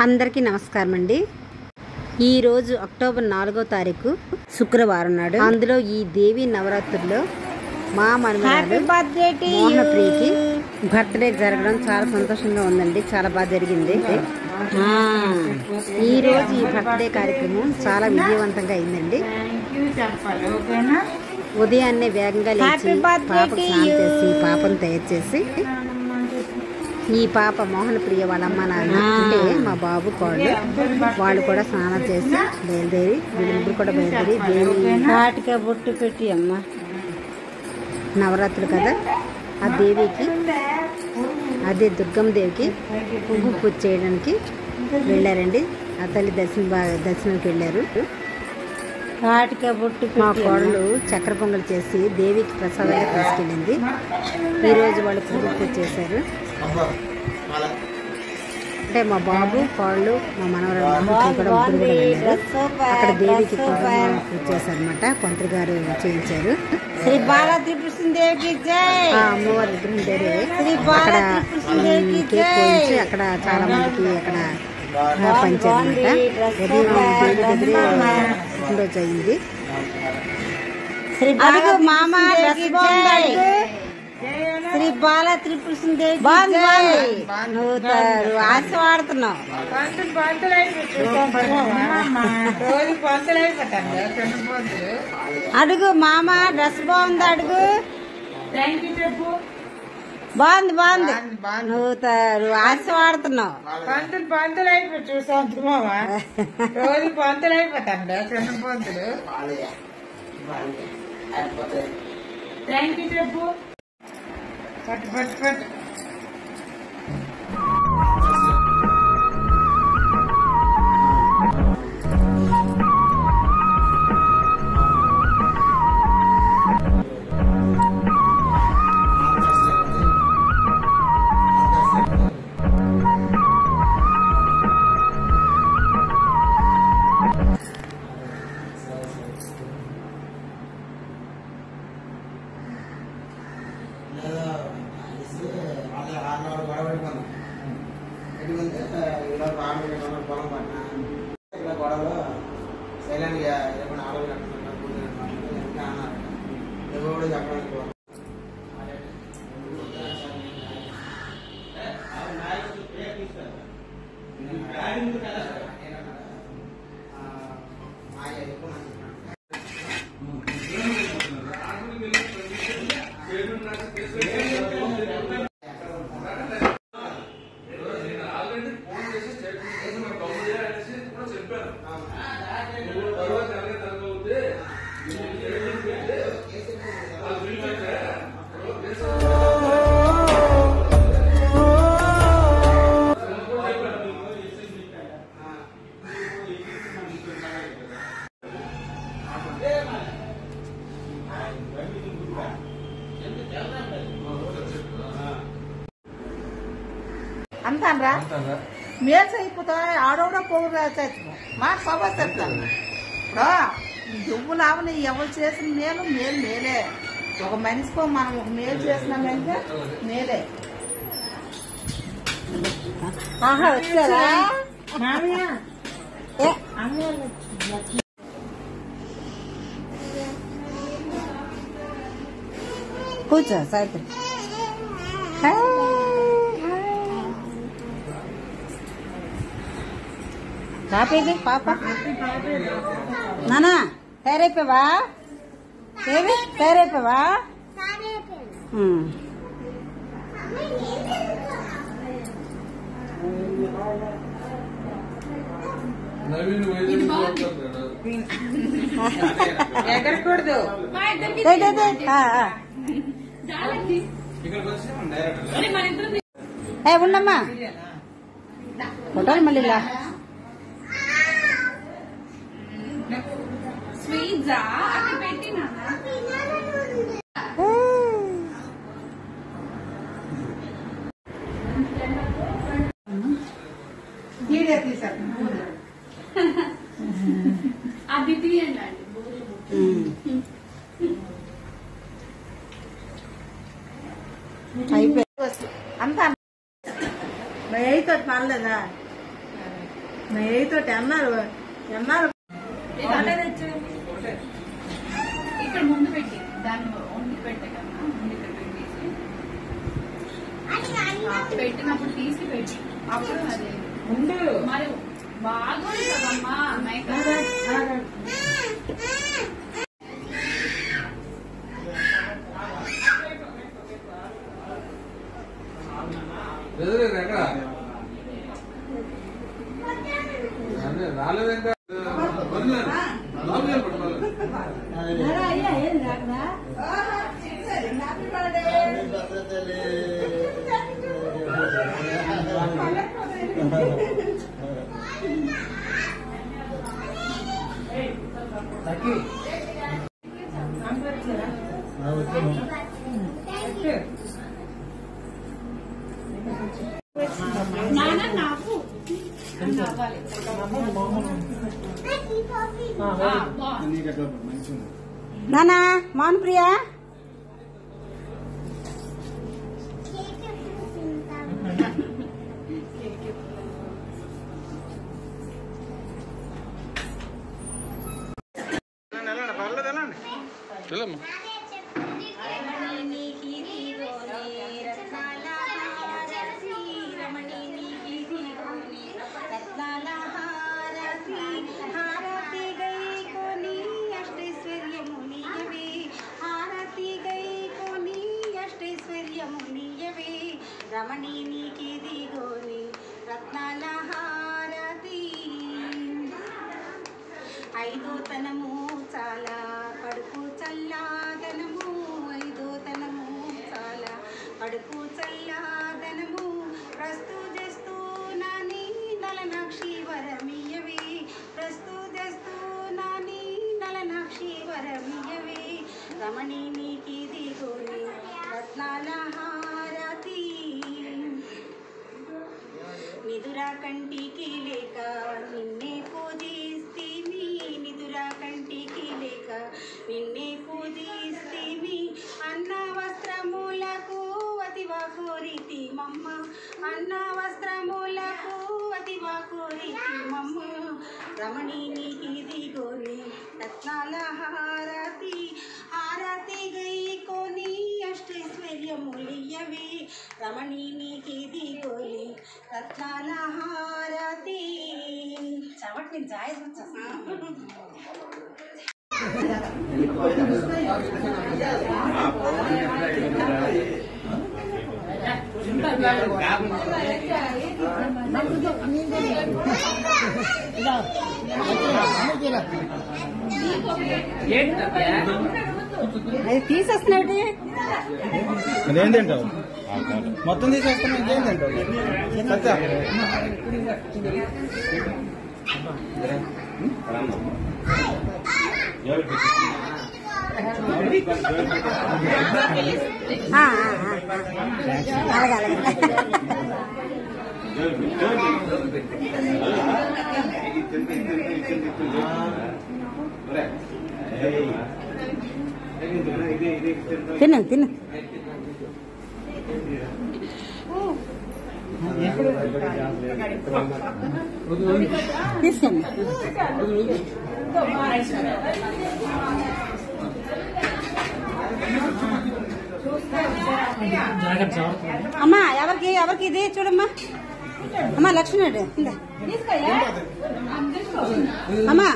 అందరికీ నమస్కారం అండి। ఈ రోజు అక్టోబర్ 4వ తారీఖు శుక్రవారం నాడు అందులో ఈ దేవి నవరాత్రుల్లో మా మనవరాలు మోహనప్రియకి బర్త్డే జరగడం చాలా సంతోషంగా ఉందండి। చాలా బాగా జరిగింది। ఈ రోజు ఈ బర్త్డే కార్యక్రమం చాలా విజయవంతంగా అయిందండి। ఉదయాన్నే వేగంగా లేచి పాపకు స్నానం చేసి పాపను తయారు చేసి ఈ పాప మోహనప్రియ వాళ్ళ అమ్మ నాన్న అంటే మా బాబు కోళ్ళు వాళ్ళు కూడా స్నానం చేసి బయలుదేరి వీళ్ళిద్దరు కూడా బయలుదేరి దేవి వాటికి బొట్టు పెట్టి అమ్మ నవరాత్రులు కదా ఆ దేవికి అదే దుర్గమ్మ దేవికి పువ్వు పూజ చేయడానికి వెళ్ళారండి। ఆ తల్లి దర్శనానికి వెళ్ళారు। వాటికి బొట్టు మా కోడలు చక్కెర పొంగల్ చేసి దేవికి ప్రసాదంగా తీసుకెళ్ళింది। ఈరోజు వాళ్ళు పువ్వు పూజ చేశారు। అంటే మా బాబు కోళ్ళు మా మనవరాలు కూడా ముగ్గురు కూడా వెళ్ళారు। అక్కడ దేవికి పూజ చేశారనమాట। పంతులు గారు చేయించారు। శ్రీ బాలా త్రిపురసుందేవికి జై। అమ్మవారి విగ్రహం దగ్గరే అక్కడ కేక్ పోయించి అక్కడ చాలా మందికి అక్కడ పంచారనమాట। ఉదయం దేవి దగ్గరే పుట్టినరోజు అయింది। శ్రీ శ్రీ బాలా త్రిపురసుందేవికి నువ్వు ఆశవాడుతున్నావు। అడుగు మామ డ్రెస్ బాగుంది అడుగు బాగుంది బాగుంది నువ్వు ఆశవాడుతున్నావు। పంతులు అయిపోయి చూసాను మామ రోజు పంతులు అయిపోతాను చిన్న పంతులు థ్యాంక్ యూ చెప్పు పట్టు పట్టు పట్టు గొడవలో సైలెంట్ గా ఏమైనా ఆలోచన ఎవరు చెప్పడానికి అంటారా మేల్స్ అయిపోతా ఆడవడం పోగు మా సభ చెప్తాను నువ్వు లావని ఎవరు చేసిన మేలు మేలు మేలే ఒక మనిషికో మనం ఒక మేలు చేసినామంటే మేలే వచ్చారా కూర్చో సాయిత్రి కాపేది పాప నానా తయారైపోవా ఏవి తయారైపోవా ఎగరకూడదు ఉండమ్మా ఫోటోలు మళ్ళీ అది తీయండి అయిపోయి అంతా పర్లేదా నెయ్యితో అన్నారు ఇక్కడ ముందు పెట్టి దాన్ని వండి పెట్టే కన్నా ముందు ఇక్కడ పెట్టేసి పెట్టినప్పుడు తీసి పెట్టి అప్పుడు అది మరి బాగా కదమ్మా రాలేదంటే నాకు నానా మౌన్ ప్రియా రమణి నీకిదిగోని రత్నాల హారతి ఐదో తనము చాలా కడుపు చల్లాదనము ఐదో తనము చాలా కడుపు చల్లాదనము ప్రస్తుతస్తూ నాని నలనాక్షి వరమియవే ప్రస్తుతస్తూ నాని నలనాక్షి వరమియవే రమణి నీకిదిగోని రత్నాల హారతి నిదురా కంటికి లేక నిన్నే పూజిస్తీమి నిదురా కంటికి లేక నిన్నే పూజిస్తీమి అన్న వస్త్రములకు అతివా కోరితి మమ్మ అన్న వస్త్రములకు అతివా కోరితి మమ్మ రమణి నీకిదిగోని రత్నాల హారతి హారతి గైకోని అష్టైశ్వర్యములియవే రమణి నీకిదిగోని రత్నాల హారతి చవట్ నేను జాయ్ అది తీసేస్తున్నాడు ఏం తింటావు మొత్తం తీసేస్తున్నా ఇంకేం తింటావు అలాగే అలాగే తిను తిను తీసుకోండి అమ్మా ఎవరికి ఎవరికి ఇది చూడమ్మా అమ్మా లక్ష్మీ అమ్మా